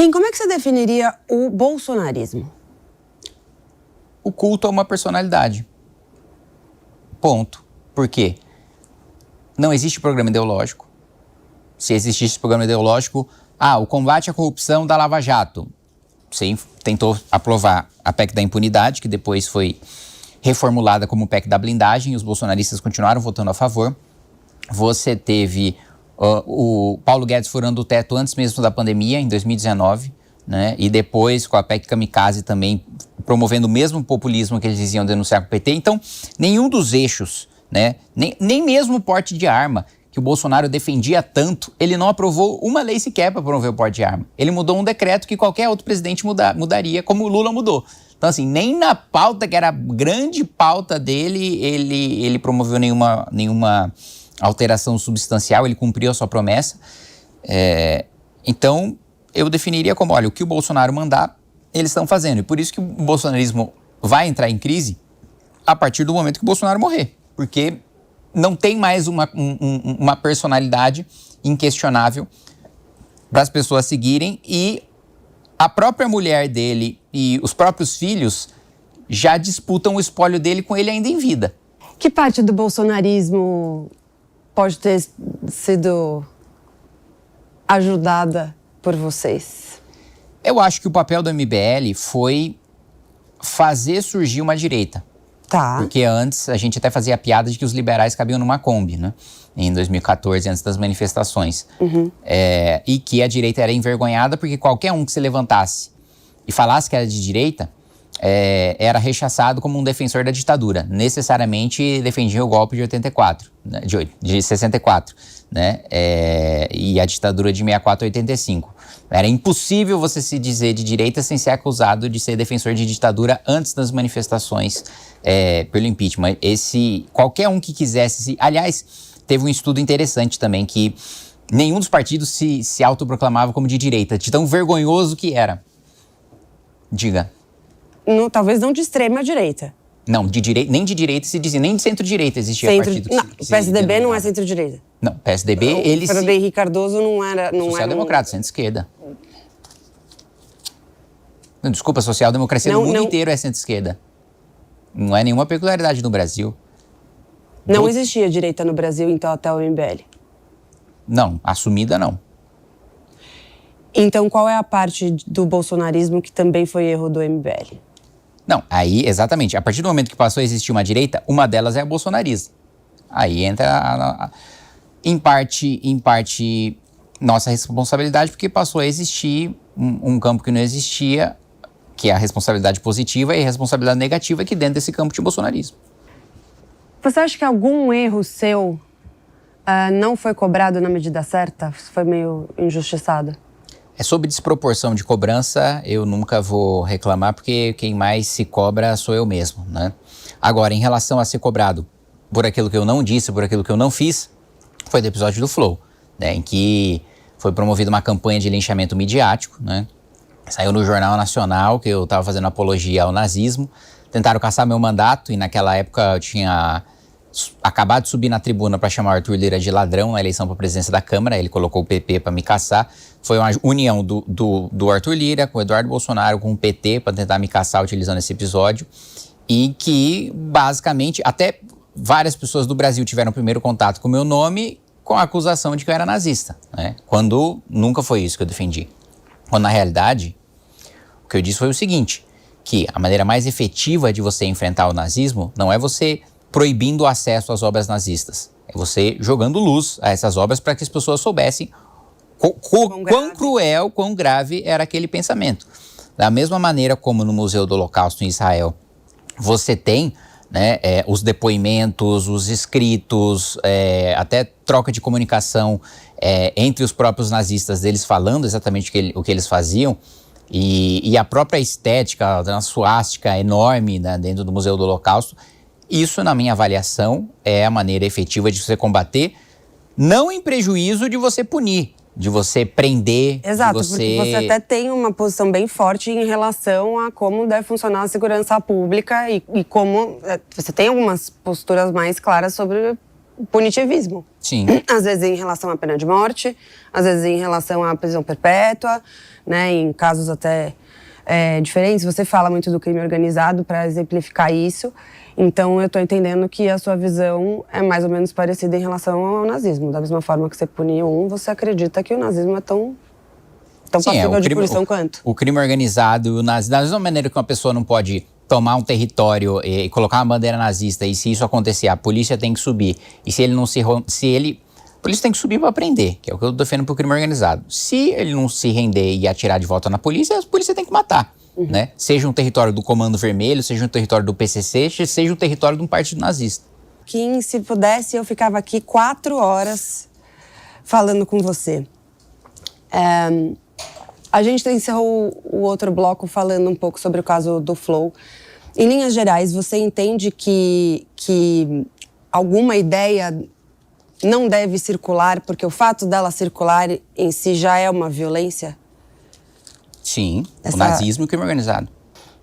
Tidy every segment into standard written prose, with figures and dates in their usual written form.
Kim, como é que você definiria o bolsonarismo? O culto a uma personalidade. Ponto. Por quê? Não existe programa ideológico. Se existisse programa ideológico, o combate à corrupção da Lava Jato. Você tentou aprovar a PEC da impunidade, que depois foi reformulada como PEC da blindagem, e os bolsonaristas continuaram votando a favor. Você teve o Paulo Guedes furando o teto antes mesmo da pandemia, em 2019, né? E depois com a PEC Kamikaze também promovendo o mesmo populismo que eles diziam denunciar com o PT. Então, nenhum dos eixos, né? Nem mesmo o porte de arma, que o Bolsonaro defendia tanto, ele não aprovou uma lei sequer para promover o porte de arma. Ele mudou um decreto que qualquer outro presidente mudaria, como o Lula mudou. Então, assim, nem na pauta, que era a grande pauta dele, ele promoveu nenhuma alteração substancial, ele cumpriu a sua promessa. Então, eu definiria como, olha, o que o Bolsonaro mandar, eles estão fazendo. E por isso que o bolsonarismo vai entrar em crise a partir do momento que o Bolsonaro morrer. Porque não tem mais uma personalidade inquestionável para as pessoas seguirem, e a própria mulher dele e os próprios filhos já disputam o espólio dele com ele ainda em vida. Que parte do bolsonarismo pode ter sido ajudada por vocês? Eu acho que o papel do MBL foi fazer surgir uma direita. Tá. Porque antes a gente até fazia a piada de que os liberais cabiam numa Kombi, né? Em 2014, antes das manifestações. E que a direita era envergonhada porque qualquer um que se levantasse e falasse que era de direita era rechaçado como um defensor da ditadura. Necessariamente defendia o golpe de 84, né? de 64, né? E a ditadura de 64 a 85. Era impossível você se dizer de direita sem ser acusado de ser defensor de ditadura antes das manifestações pelo impeachment. Qualquer um que quisesse... Aliás, teve um estudo interessante também que nenhum dos partidos se autoproclamava como de direita, de tão vergonhoso que era. Diga. Talvez não de extrema direita. Não, nem de direita se dizia, nem de centro-direita existia partido que não, o PSDB não é centro-direita. Não, PSDB, o Fernando Henrique Cardoso não era... Social-democrata, centro-esquerda. Desculpa, a social-democracia no mundo inteiro é centro-esquerda. Não é nenhuma peculiaridade no Brasil. Não existia direita no Brasil, então, até o MBL? Não, assumida não. Então, qual é a parte do bolsonarismo que também foi erro do MBL? Não, aí, exatamente. A partir do momento que passou a existir uma direita, uma delas é a bolsonarista. Aí entra, em parte, nossa responsabilidade, porque passou a existir um campo que não existia, que é a responsabilidade positiva, e a responsabilidade negativa, que dentro desse campo de bolsonarismo. Você acha que algum erro seu não foi cobrado na medida certa? Foi meio injustiçado? Sobre desproporção de cobrança, eu nunca vou reclamar, porque quem mais se cobra sou eu mesmo, né? Agora, em relação a ser cobrado por aquilo que eu não disse, por aquilo que eu não fiz, foi do episódio do Flow, né? Em que foi promovida uma campanha de linchamento midiático, né? Saiu no Jornal Nacional que eu estava fazendo apologia ao nazismo. Tentaram caçar meu mandato, e naquela época eu tinha acabado de subir na tribuna para chamar o Arthur Lira de ladrão na eleição para a presidência da Câmara. Ele colocou o PP para me caçar. Foi uma união do Arthur Lira com o Eduardo Bolsonaro, com o PT, para tentar me caçar utilizando esse episódio. E que, basicamente, até várias pessoas do Brasil tiveram primeiro contato com o meu nome com a acusação de que eu era nazista, né? Quando nunca foi isso que eu defendi. Quando, na realidade, o que eu disse foi o seguinte, que a maneira mais efetiva de você enfrentar o nazismo não é você proibindo o acesso às obras nazistas. É você jogando luz a essas obras para que as pessoas soubessem quão cruel, quão grave era aquele pensamento. Da mesma maneira como no Museu do Holocausto em Israel, você tem, né, os depoimentos, os escritos, até troca de comunicação entre os próprios nazistas, deles falando exatamente o que eles faziam, e a própria estética, a suástica enorme, né, dentro do Museu do Holocausto. Isso, na minha avaliação, é a maneira efetiva de você combater, não em prejuízo de você punir, de você prender. Exato, porque você até tem uma posição bem forte em relação a como deve funcionar a segurança pública e como você tem algumas posturas mais claras sobre punitivismo. Sim. Às vezes em relação à pena de morte, às vezes em relação à prisão perpétua, né, em casos até diferentes. Você fala muito do crime organizado para exemplificar isso. Então, eu estou entendendo que a sua visão é mais ou menos parecida em relação ao nazismo. Da mesma forma que você puniu você acredita que o nazismo é tão passível de punição quanto? O crime organizado, da mesma maneira que uma pessoa não pode tomar um território e colocar uma bandeira nazista, e se isso acontecer, a polícia tem que subir. E se ele não a polícia tem que subir para prender, que é o que eu defendo pro crime organizado. Se ele não se render e atirar de volta na polícia, a polícia tem que matar. Né? Seja um território do Comando Vermelho, seja um território do PCC, seja um território de um partido nazista. Kim, se pudesse, eu ficava aqui 4 horas falando com você. A gente encerrou o outro bloco falando um pouco sobre o caso do Flow. Em linhas gerais, você entende que alguma ideia não deve circular porque o fato dela circular em si já é uma violência? Sim, o nazismo e o crime organizado.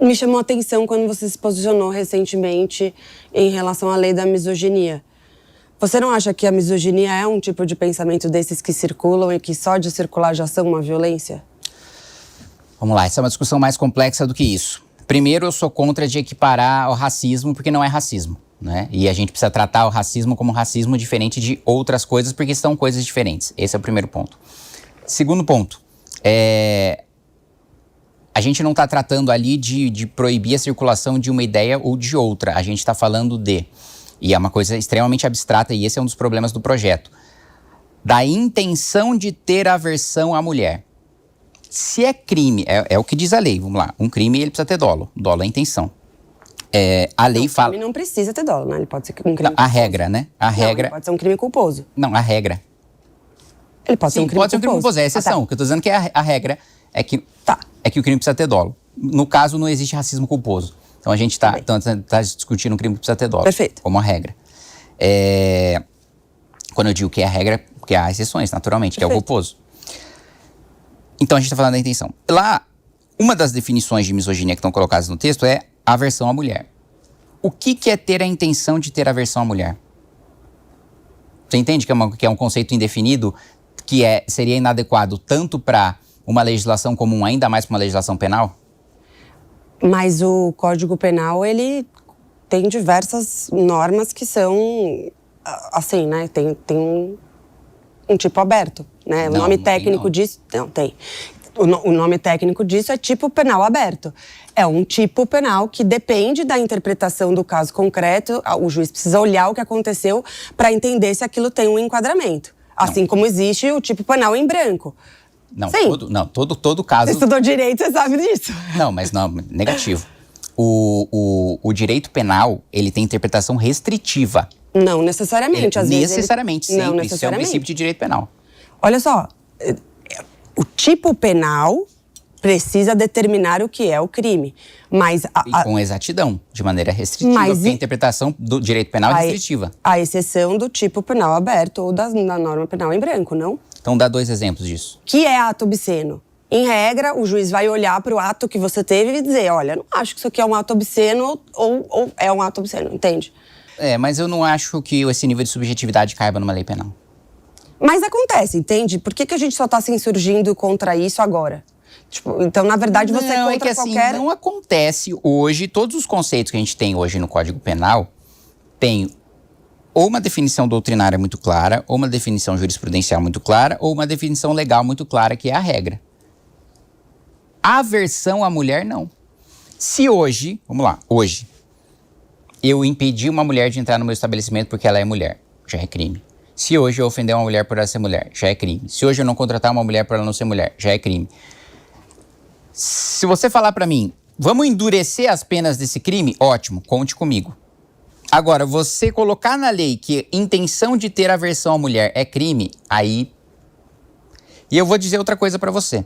Me chamou a atenção quando você se posicionou recentemente em relação à lei da misoginia. Você não acha que a misoginia é um tipo de pensamento desses que circulam e que só de circular já são uma violência? Vamos lá, essa é uma discussão mais complexa do que isso. Primeiro, eu sou contra de equiparar o racismo porque não é racismo, né? E a gente precisa tratar o racismo como racismo diferente de outras coisas porque são coisas diferentes. Esse é o primeiro ponto. Segundo ponto, a gente não está tratando ali de proibir a circulação de uma ideia ou de outra. A gente está falando e é uma coisa extremamente abstrata e esse é um dos problemas do projeto, da intenção de ter aversão à mulher. Se é crime, é o que diz a lei, vamos lá. Um crime, ele precisa ter dolo. Dolo é a intenção. A lei fala... O crime não precisa ter dolo, né? Ele pode ser um crime culposo. A regra, né? Ele pode ser um crime culposo. Não, a regra. Ele pode ser um crime culposo. Pode ser um crime culposo, é a exceção. O que eu tô dizendo que a regra é que o crime precisa ter dolo. No caso, não existe racismo culposo. Então, a gente tá discutindo um crime que precisa ter dolo. Perfeito. Como a regra. Quando eu digo que é a regra, porque há exceções, naturalmente, Perfeito. Que é o culposo. Então, a gente está falando da intenção. Lá, uma das definições de misoginia que estão colocadas no texto é aversão à mulher. O que é ter a intenção de ter aversão à mulher? Você entende que é um conceito indefinido, que seria inadequado tanto para uma legislação comum, ainda mais para uma legislação penal? Mas o Código Penal, ele tem diversas normas que são, assim, né? Tem um tipo aberto, né? O nome técnico disso... Não, tem. O nome técnico disso é tipo penal aberto. É um tipo penal que depende da interpretação do caso concreto. O juiz precisa olhar o que aconteceu para entender se aquilo tem um enquadramento. Assim como existe o tipo penal em branco. Não, todo caso... Você estudou direito, você sabe disso. Não, mas não, negativo. O direito penal, ele tem interpretação restritiva. Não necessariamente, às vezes. Necessariamente, sempre. Não necessariamente. Isso é um princípio de direito penal. Olha só, o tipo penal precisa determinar o que é o crime, mas... E com exatidão, de maneira restritiva, porque a interpretação do direito penal é restritiva. A exceção do tipo penal aberto ou da norma penal em branco, não? Então dá 2 exemplos disso. Que é ato obsceno? Em regra, o juiz vai olhar para o ato que você teve e dizer, olha, não acho que isso aqui é um ato obsceno ou é um ato obsceno, entende? Mas eu não acho que esse nível de subjetividade caiba numa lei penal. Mas acontece, entende? Por que a gente só está se insurgindo contra isso agora? Tipo, então, na verdade, você é contra qualquer... Não acontece hoje, todos os conceitos que a gente tem hoje no Código Penal tem ou uma definição doutrinária muito clara, ou uma definição jurisprudencial muito clara, ou uma definição legal muito clara, que é a regra. Aversão à mulher, não. Se hoje, vamos lá, hoje, eu impedir uma mulher de entrar no meu estabelecimento porque ela é mulher, já é crime. Se hoje eu ofender uma mulher por ela ser mulher, já é crime. Se hoje eu não contratar uma mulher por ela não ser mulher, já é crime. Se você falar pra mim, vamos endurecer as penas desse crime, ótimo, conte comigo. Agora, você colocar na lei que intenção de ter aversão à mulher é crime, aí... E eu vou dizer outra coisa pra você.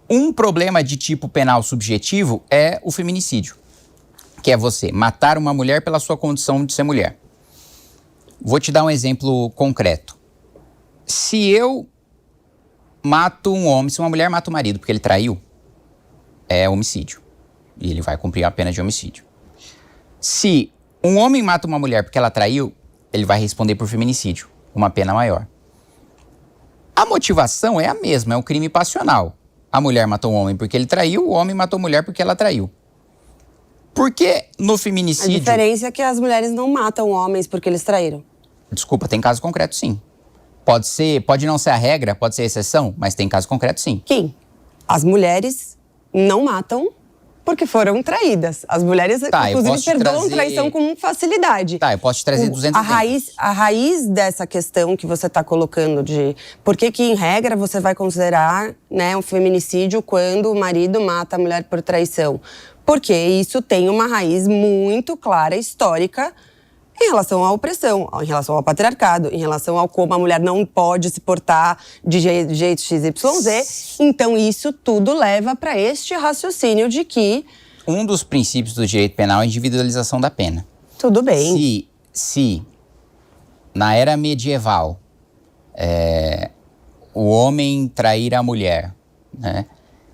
Um problema de tipo penal subjetivo é o feminicídio, que é você matar uma mulher pela sua condição de ser mulher. Vou te dar um exemplo concreto. Se eu mato um homem, se uma mulher mata o marido porque ele traiu, é homicídio. E ele vai cumprir a pena de homicídio. Se um homem mata uma mulher porque ela traiu, ele vai responder por feminicídio, uma pena maior. A motivação é a mesma, é um crime passional. A mulher matou o homem porque ele traiu, o homem matou a mulher porque ela traiu. Porque no feminicídio... A diferença é que as mulheres não matam homens porque eles traíram. Desculpa, tem caso concreto, sim. Pode não ser a regra, pode ser a exceção, mas tem caso concreto, sim. Kim, as mulheres não matam porque foram traídas. As mulheres, inclusive, perdoam traição com facilidade. Tá, eu posso te trazer 200 exemplos. A raiz dessa questão que você está colocando de por que, em regra, você vai considerar, né, um feminicídio quando o marido mata a mulher por traição? Porque isso tem uma raiz muito clara, histórica, em relação à opressão, em relação ao patriarcado, em relação ao como a mulher não pode se portar de jeito XYZ. Então, isso tudo leva para este raciocínio de que... Um dos princípios do direito penal é a individualização da pena. Tudo bem. Se na era medieval, o homem trair a mulher, né,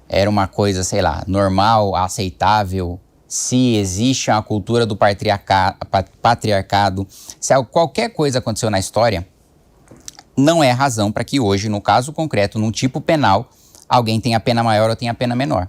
era uma coisa, sei lá, normal, aceitável... Se existe a cultura do patriarcado, se qualquer coisa aconteceu na história, não é razão para que hoje, no caso concreto, num tipo penal, alguém tenha pena maior ou tenha pena menor.